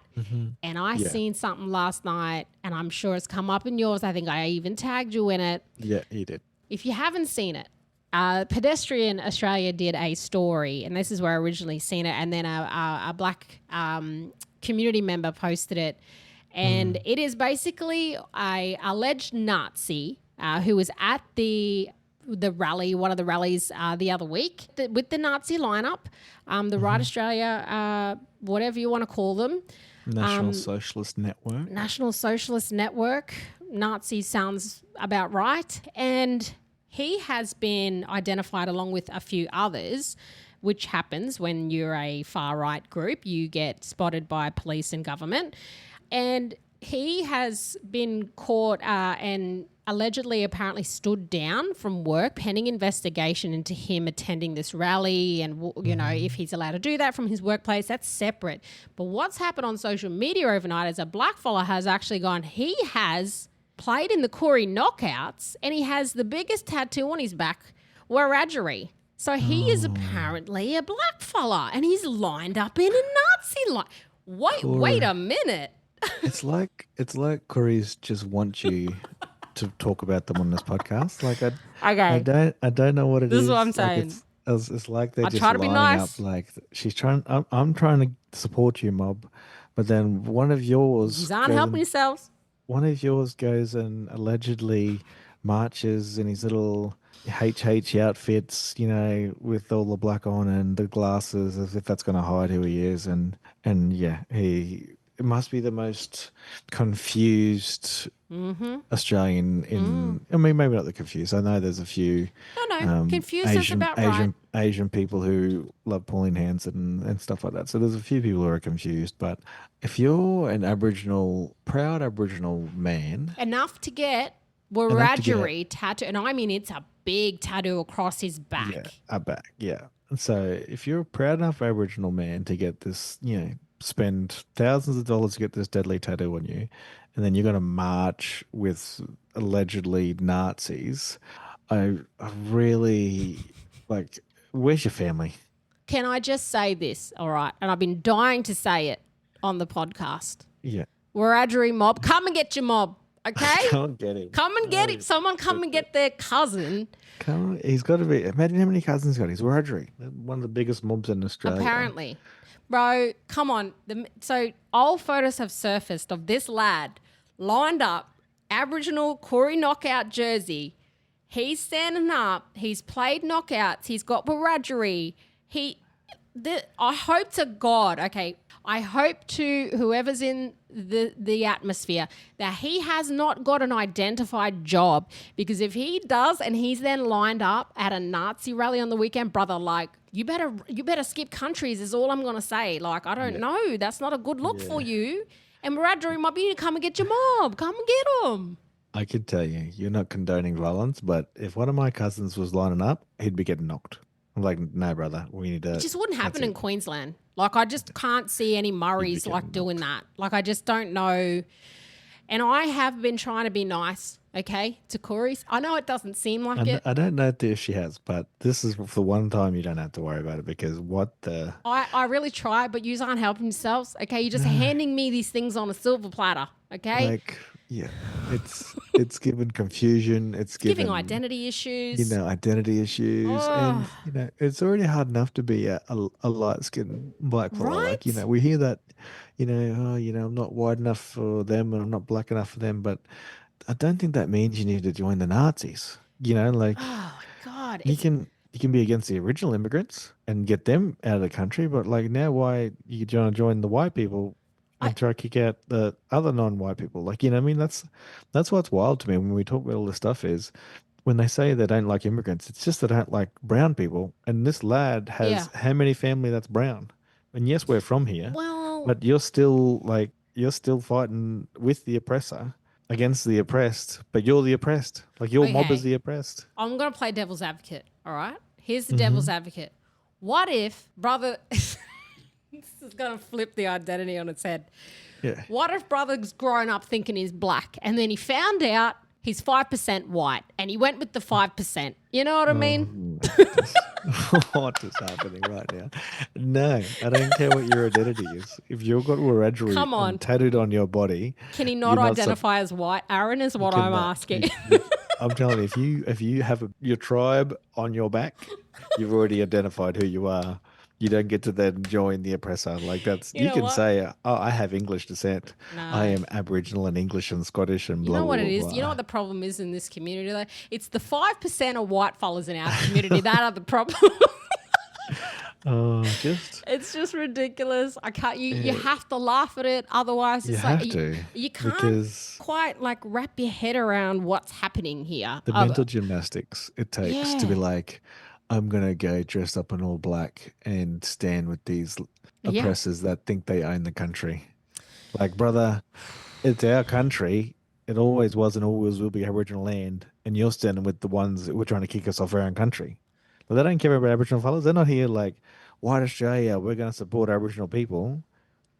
And I seen something last night, and I'm sure it's come up in yours. I think I even tagged you in it. Yeah, you did. If you haven't seen it, Pedestrian Australia did a story, and this is where I originally seen it, and then a black community member posted it, and it is basically a alleged Nazi who was at the rally, one of the rallies the other week with the Nazi lineup, the Right Australia, whatever you want to call them. National Socialist Network. National Socialist Network. Nazi sounds about right. And he has been identified along with a few others, which happens when you're a far-right group. You get spotted by police and government. And he has been caught and allegedly apparently stood down from work pending investigation into him attending this rally, and you know, if he's allowed to do that from his workplace, that's separate. But what's happened on social media overnight is a blackfella has actually gone, he has played in the Corey knockouts, and he has the biggest tattoo on his back, Wiradjuri. So he is apparently a blackfella, and he's lined up in a Nazi line. Wait a minute. It's like Corey's just want you to talk about them on this podcast. Like I don't know what it is. This is what I'm saying. It's like they're just try to be lining nice. up. Like she's trying. I'm trying to support you, mob, but then one of yours. You aren't helping yourselves. One of yours goes and allegedly marches in his little HH outfits, you know, with all the black on and the glasses, as if that's going to hide who he is, and yeah, it must be the most confused Australian in. I mean, maybe not the confused. I know there's a few. No, confused is about right. Asian people who love pulling hands and stuff like that. So there's a few people who are confused. But if you're an proud Aboriginal man, enough to get Wiradjuri tattoo, and I mean it's a big tattoo across his back. Yeah, a back. Yeah. And so if you're a proud enough Aboriginal man to get this, you know, spend thousands of dollars to get this deadly tattoo on you, and then you're going to march with allegedly Nazis, I really, like, where's your family? Can I just say this, all right? And I've been dying to say it on the podcast. Yeah. Wiradjuri mob, come and get your mob, okay? Come and get him. Come and get him. Someone come and get their cousin. Come on. He's got to be, imagine how many cousins he's got. He's Wiradjuri, one of the biggest mobs in Australia. Apparently. Bro, come on. So old photos have surfaced of this lad lined up, Aboriginal Corey knockout jersey. He's standing up. He's played knockouts. He's got Wiradjuri. I hope to God, okay, I hope to whoever's in the atmosphere that he has not got an identified job, because if he does and he's then lined up at a Nazi rally on the weekend, brother, like, you better skip countries is all I'm going to say. Like, I don't know. That's not a good look for you. And Wiradjuri might be, come and get your mob. Come and get them. I could tell you, you're not condoning violence, but if one of my cousins was lining up, he'd be getting knocked. I'm like, no, brother, we need to. It just wouldn't happen in Queensland. Like, I just can't see any Murrays like doing that. Like, I just don't know. And I have been trying to be nice, okay, to Corey's. I know it doesn't seem like it. I don't know if she has, but this is for one time you don't have to worry about it, because what the... I really try, but you aren't helping yourselves, okay? You're just handing me these things on a silver platter, okay? Like, yeah, it's given confusion. It's giving identity issues. You know, identity issues. And, you know, it's already hard enough to be a light-skinned black fella. Right? Like, you know, we hear that, you know, I'm not white enough for them and I'm not black enough for them, but I don't think that means you need to join the Nazis. You know, like, oh my God. You can be against the original immigrants and get them out of the country, but like now why you want to join the white people and try to kick out the other non-white people? Like, you know, I mean, that's what's wild to me when we talk about all this stuff is when they say they don't like immigrants, it's just they don't like brown people. And this lad has how many family that's brown? And yes, we're from here, but you're still fighting with the oppressor against the oppressed, but you're the oppressed. Like, your mob is the oppressed. I'm going to play devil's advocate, all right? Here's the devil's advocate. What if, brother... This is going to flip the identity on its head. Yeah. What if brother's grown up thinking he's black and then he found out he's 5% white and he went with the 5%? You know what I mean? What is happening right now? No, I don't care what your identity is. If you've got Wiradjuri Come on. tattooed on your body, Can he not you're identify as white? Aaron is what I'm asking. I'm telling you, if you have your tribe on your back, you've already identified who you are. You don't get to then join the oppressor. Like that's You you know can what? say, "Oh, I have English descent. I No. am Aboriginal and English and Scottish and You blah know blah what blah." it is? blah. You know what the problem is in this community though? It's the 5% of white fellas in our community that are the problem. Oh, It's just ridiculous. I can't. You have to laugh at it, otherwise you it's have like to you can't because quite like wrap your head around what's happening here. the mental gymnastics it takes to be Yeah. like, I'm gonna go dressed up in all black and stand with these Yeah. oppressors that think they own the country. Like, brother, it's our country. It always was and always will be Aboriginal land, and you're standing with the ones that were trying to kick us off our own country. But they don't care about Aboriginal fellas. They're not here like, white Australia, we're going to support Aboriginal people.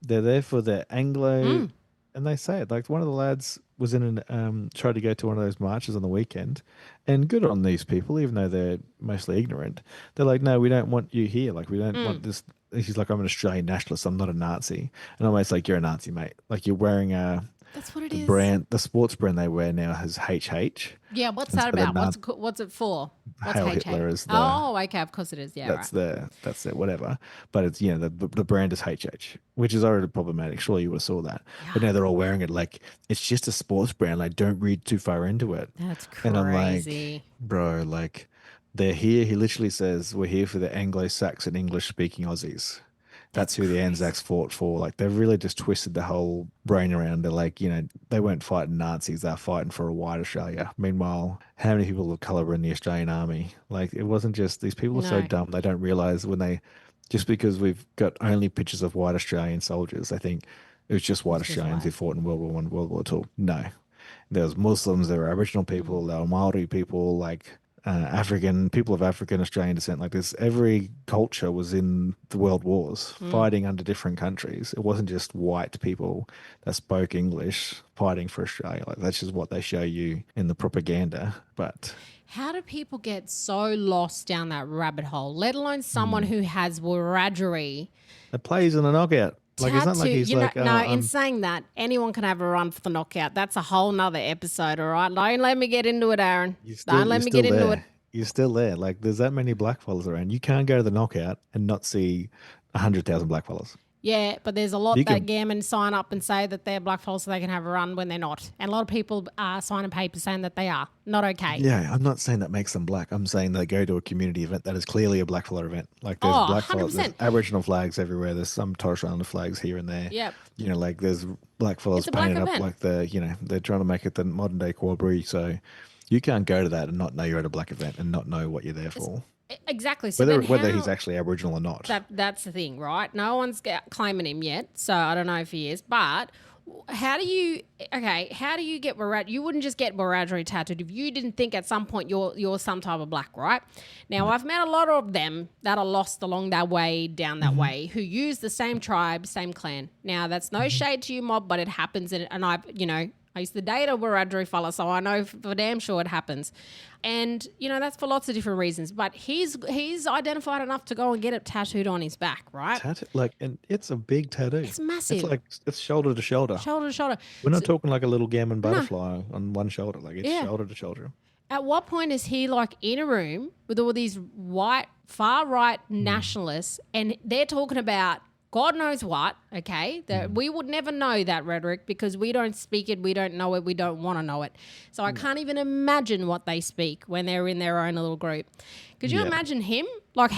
They're there for the Anglo, and they say it. Like one of the lads was in an tried to go to one of those marches on the weekend, and good on these people, even though they're mostly ignorant. They're like, no, we don't want you here. Like we don't want this. He's like, I'm an Australian nationalist. I'm not a Nazi. And I'm almost like, you're a Nazi, mate. Like you're wearing That's what it the is. brand, the sports brand they wear now has HH. Yeah, what's And that so they're about? not- What's it for? What's Hail HA? Hitler is the Oh, okay, of course it is. Yeah, that's right. the whatever. But it's the brand is HH, which is already problematic. Surely you would have saw that. But now they're all wearing it like it's just a sports brand. Like don't read too far into it. That's And I'm like, crazy. bro, like they're here. He literally says we're here for the Anglo-Saxon English-speaking Aussies. That's who the Anzacs fought for. Like they've really just twisted the whole brain around. They're like, they weren't fighting Nazis. They're fighting for a white Australia. Meanwhile, how many people of color were in the Australian army? Like it wasn't just these people are so No. dumb. They don't realize just because we've got only pictures of white Australian soldiers, they think it was just white It's just Australians who white. fought in World War One, World War Two. No, there was Muslims, there were Aboriginal people, there were Maori people, like African people of African Australian descent. Like this, every culture was in the world wars, fighting under different countries. It wasn't just white people that spoke English fighting for Australia. Like that's just what they show you in the propaganda. But How do people get so lost down that rabbit hole? Let alone someone who has Wiradjuri it plays in a knockout. Like it's not like tattoo. he's like, no, in saying that, anyone can have a run for the knockout. That's a whole nother episode, all right? Don't let me get into it, Aaron. Don't let me get into it. You're still there. Like there's that many blackfellas around. You can't go to the knockout and not see 100,000 blackfellas. Yeah, but there's a lot You that can- gammon sign up and say that they're blackfellas so they can have a run when they're not. And a lot of people are signing papers saying that they are. Not okay. Yeah, I'm not saying that makes them black. I'm saying they go to a community event that is clearly a blackfella event. Like there's Oh, blackfellas, there's 100%. Aboriginal flags everywhere. There's some Torres Strait Islander flags here and there. Yep. Like there's blackfellas It's a black painted up event. like they're trying to make it the modern day Quarberry. So you can't go to that and not know you're at a black event and not know what you're there for. Exactly. So Whether then he's how- actually Aboriginal or not. That's the thing, right? No one's claiming him yet, so I don't know if he is. But how do you get Wiradjuri? You wouldn't just get Wiradjuri tattooed if you didn't think at some point you're some type of black, right? Now I've met a lot of them that are lost along their way down that way who use the same tribe, same clan. Now that's no shade to you, mob, but it happens, and I used to date a Wiradjuri fella, so I know for damn sure it happens. And, that's for lots of different reasons. But he's identified enough to go and get it tattooed on his back, right? And it's a big tattoo. It's massive. It's shoulder to shoulder. Shoulder to shoulder. We're not talking like a little gammon butterfly on one shoulder. Like it's Yeah. shoulder to shoulder. At what point is he like in a room with all these white, far right nationalists and they're talking about God knows what, okay? That we would never know that rhetoric because we don't speak it, we don't know it, we don't want to know it. So I can't even imagine what they speak when they're in their own little group. Could you Yeah. imagine him? Like,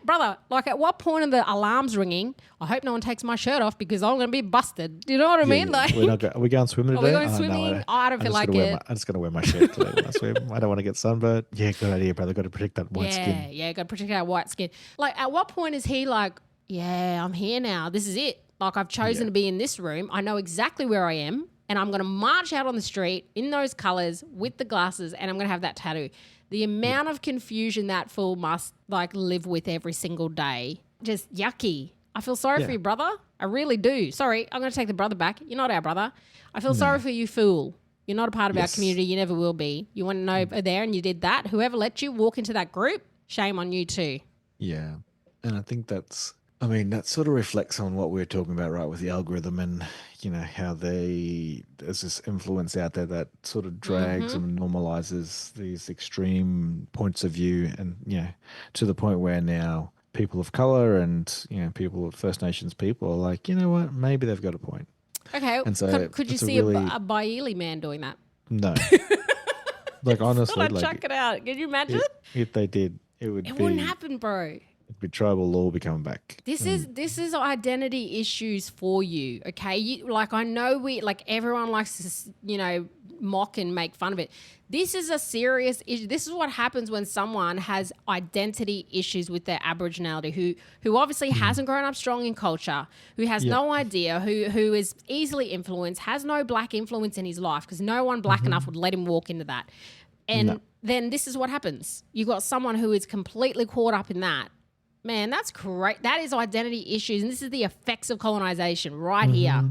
brother, like at what point are the alarms ringing? I hope no one takes my shirt off because I'm going to be busted. Do you know what I mean? Yeah. Like, Are we going swimming Are we today? going Oh, no, swimming? I don't feel like it. I'm just going to wear my shirt today when I swim. I don't want to get sunburned. Yeah, good idea, brother. Got to protect that white skin. Yeah, got to protect our white skin. Like, at what point is he like, yeah, I'm here now. This is it. Like, I've chosen Yeah. to be in this room. I know exactly where I am. And I'm going to march out on the street in those colors with the glasses and I'm going to have that tattoo. The amount of confusion that fool must like live with every single day. Just yucky. I feel sorry for Yeah. you, brother. I really do. Sorry, I'm going to take the brother back. You're not our brother. I feel sorry for you, fool. You're not a part of our Yes. community. You never will be. You want to know over there and you did that. Whoever let you walk into that group, shame on you too. Yeah. And I think that sort of reflects on what we were talking about, right, with the algorithm and, how there's this influence out there that sort of drags and normalizes these extreme points of view and, to the point where now people of color and, people of First Nations people are like, you know what, maybe they've got a point. Okay. And so could you see a Baili man doing that? No. Like, honestly, I'd check it out. Can you imagine? If they did, it wouldn't happen, bro. Tribal law be coming back. This is identity issues for you, okay? I know everyone likes to, mock and make fun of it. This is a serious issue. This is what happens when someone has identity issues with their Aboriginality, who obviously hasn't grown up strong in culture, who has no idea, who is easily influenced, has no black influence in his life because no one black enough would let him walk into that. And then this is what happens. You've got someone who is completely caught up in that. Man, that's great. That is identity issues, and this is the effects of colonization right here.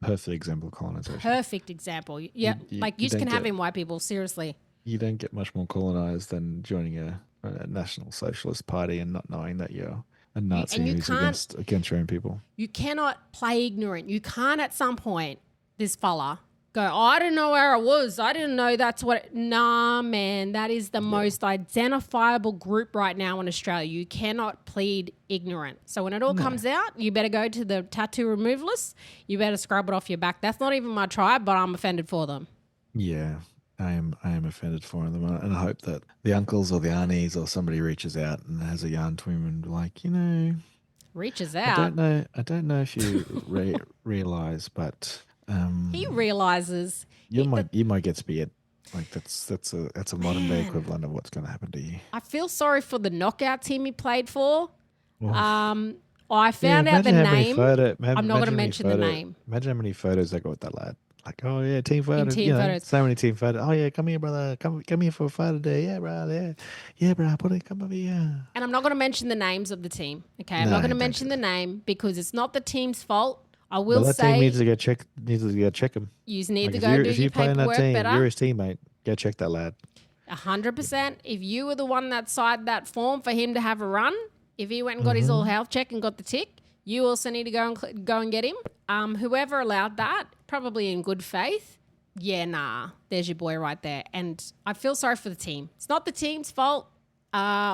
Perfect example of colonization. Perfect example. Yeah, you just can have in white people, seriously. You don't get much more colonized than joining a National Socialist Party and not knowing that you're a Nazi who's against your own people. You cannot play ignorant. You can't at some point, this fella, go, I didn't know where I was. I didn't know that's what. Nah, man, that is the most identifiable group right now in Australia. You cannot plead ignorant. So when it all comes out, you better go to the tattoo removalists. You better scrub it off your back. That's not even my tribe, but I'm offended for them. Yeah, I am offended for them, and I hope that the uncles or the aunties or somebody reaches out and has a yarn to him and reaches out. I don't know if you realize, but. He realizes you might get speared. Like that's a modern day equivalent of what's going to happen to you. I feel sorry for the knockout team he played for. I found out the name. I'm not going to mention the name. Imagine how many photos they got with that lad. Like, oh yeah, team photos. Photos. So many team photos. Oh yeah, come here, brother. Come here for a photo day. Yeah, bro. Yeah, bro. Come over here. And I'm not going to mention the names of the team. Okay, I'm not going to mention the name because it's not the team's fault. I will say that team needs to go check him. You need to go do your paperwork better. You're his teammate. Go check that lad. 100%. If you were the one that signed that form for him to have a run, if he went and got his little health check and got the tick, you also need to go and get him. Whoever allowed that, probably in good faith. Yeah, nah. There's your boy right there. And I feel sorry for the team. It's not the team's fault.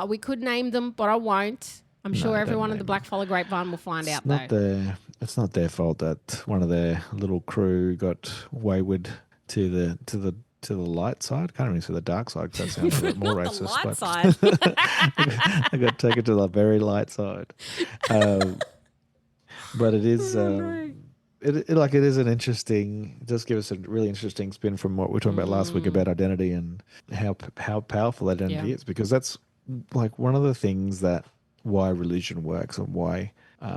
We could name them, but I won't. I'm sure everyone in the Blackfella Grapevine will find out, though. It's not their fault that one of their little crew got wayward to the light side. Can't really say the dark side because that sounds a bit more racist. The light side. I got taken to the very light side. But it is it is an interesting. It does give us a really interesting spin from what we were talking about last week about identity and how powerful identity is, because that's like one of the things that why religion works and why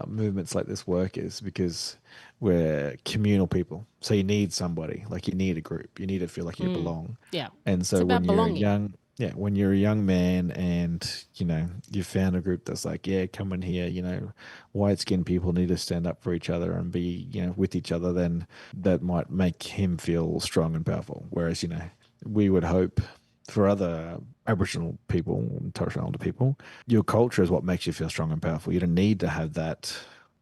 movements like this work is because we're communal people. So you need somebody, like you need a group. You need to feel like you belong. Yeah. And so when you're a young man and, you found a group that's like, yeah, come in here, white-skinned people need to stand up for each other and be, with each other, then that might make him feel strong and powerful. Whereas, we would hope for other Aboriginal people and Torres Strait Islander people, your culture is what makes you feel strong and powerful. You don't need to have that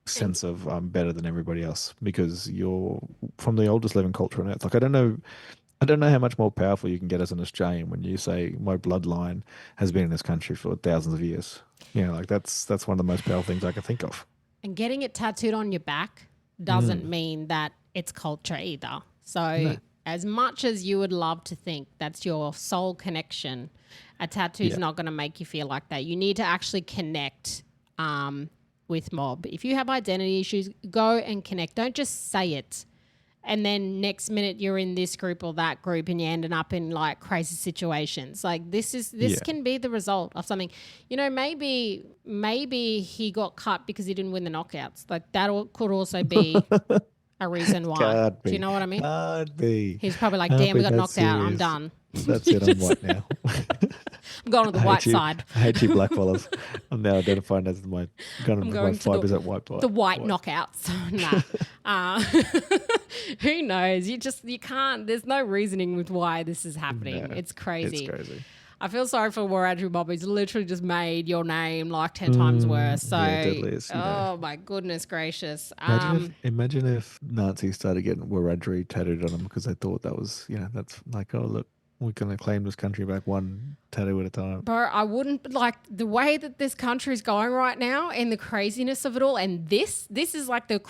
sense of I'm better than everybody else because you're from the oldest living culture on earth. Like I don't know how much more powerful you can get as an Australian when you say my bloodline has been in this country for thousands of years. That's one of the most powerful things I can think of. And getting it tattooed on your back doesn't mean that it's culture either. So as much as you would love to think that's your soul connection, a tattoo is not going to make you feel like that. You need to actually connect with mob. If you have identity issues, go and connect. Don't just say it. And then next minute you're in this group or that group and you're ending up in like crazy situations. Like this can be the result of something. Maybe he got cut because he didn't win the knockouts. Like that could also be a reason why. Do you know what I mean? Can't be. He's probably like, damn, we got knocked out. I'm done. That's it. I'm white now. I'm going to the white side. I hate you, black fellas. I'm now identifying as my 5% white. The white knockouts. Nah. Who knows? You can't. There's no reasoning with why this is happening. No, it's crazy. It's crazy. I feel sorry for Wiradjuri Bob. He's literally just made your name like 10 times worse. So, deadly is, my goodness gracious. Imagine if Nazis started getting Wiradjuri tattooed on them because they thought that was, that's like, oh, look, we're going to claim this country back one tattoo at a time. Bro, I wouldn't like the way that this country is going right now and the craziness of it all. And this is like do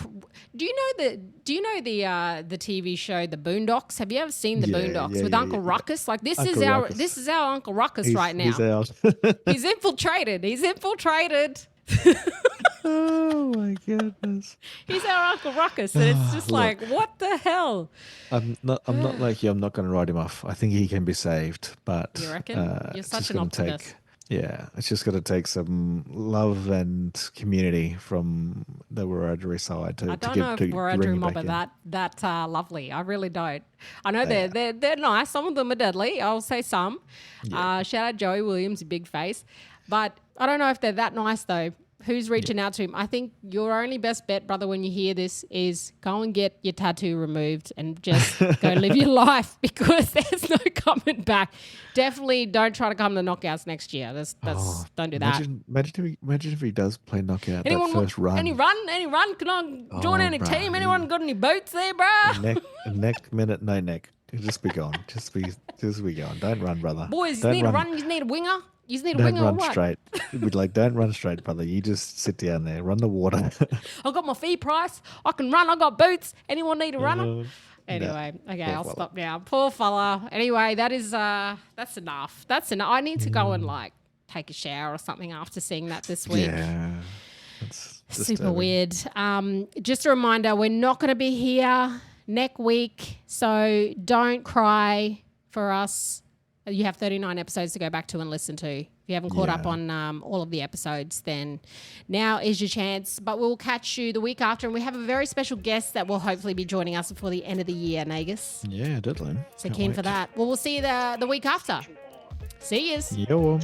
you know the TV show The Boondocks? Have you ever seen The Boondocks with Uncle Ruckus? Like this is our Uncle Ruckus right now. He's ours. He's infiltrated. Oh my goodness. He's our Uncle Ruckus, and it's just like, what the hell? I'm not like you. I'm not going to write him off. I think he can be saved, but you reckon? You're such an optimist. It's just going to take some love and community from the Wiradjuri side to. I don't know if Wiradjuri mob are that lovely. I really don't. I know they're nice. Some of them are deadly. I'll say some. Yeah. Shout out Joey Williams, big face, but I don't know if they're that nice though. Who's reaching out to him? I think your only best bet, brother, when you hear this is go and get your tattoo removed and just go live your life because there's no coming back. Definitely don't try to come to knockouts next year. Don't do that. Imagine if he does play knockout that first run. Any run? Can I join any team? Anyone got any boots there, bro? Neck minute, no neck. Just be gone. Just be going. Don't run, brother. Boys, you need a run. You need a winger. You just need a don't winger run or what? Straight. We'd like, don't run straight, brother. You just sit down there, run the water. I got my fee price. I can run. I got boots. Anyone need a runner? Anyway, okay, I'll stop now. Poor fella. Anyway, that's enough. That's enough. I need to go and take a shower or something after seeing that this week. Yeah, that's super weird. Just a reminder, we're not going to be here next week, so don't cry for us. You have 39 episodes to go back to and listen to. If you haven't caught up on all of the episodes, then now is your chance. But we'll catch you the week after, and we have a very special guest that will hopefully be joining us before the end of the year, Nagus. Yeah, deadline. So keen for that. Well, we'll see you the week after. See yous. Yo.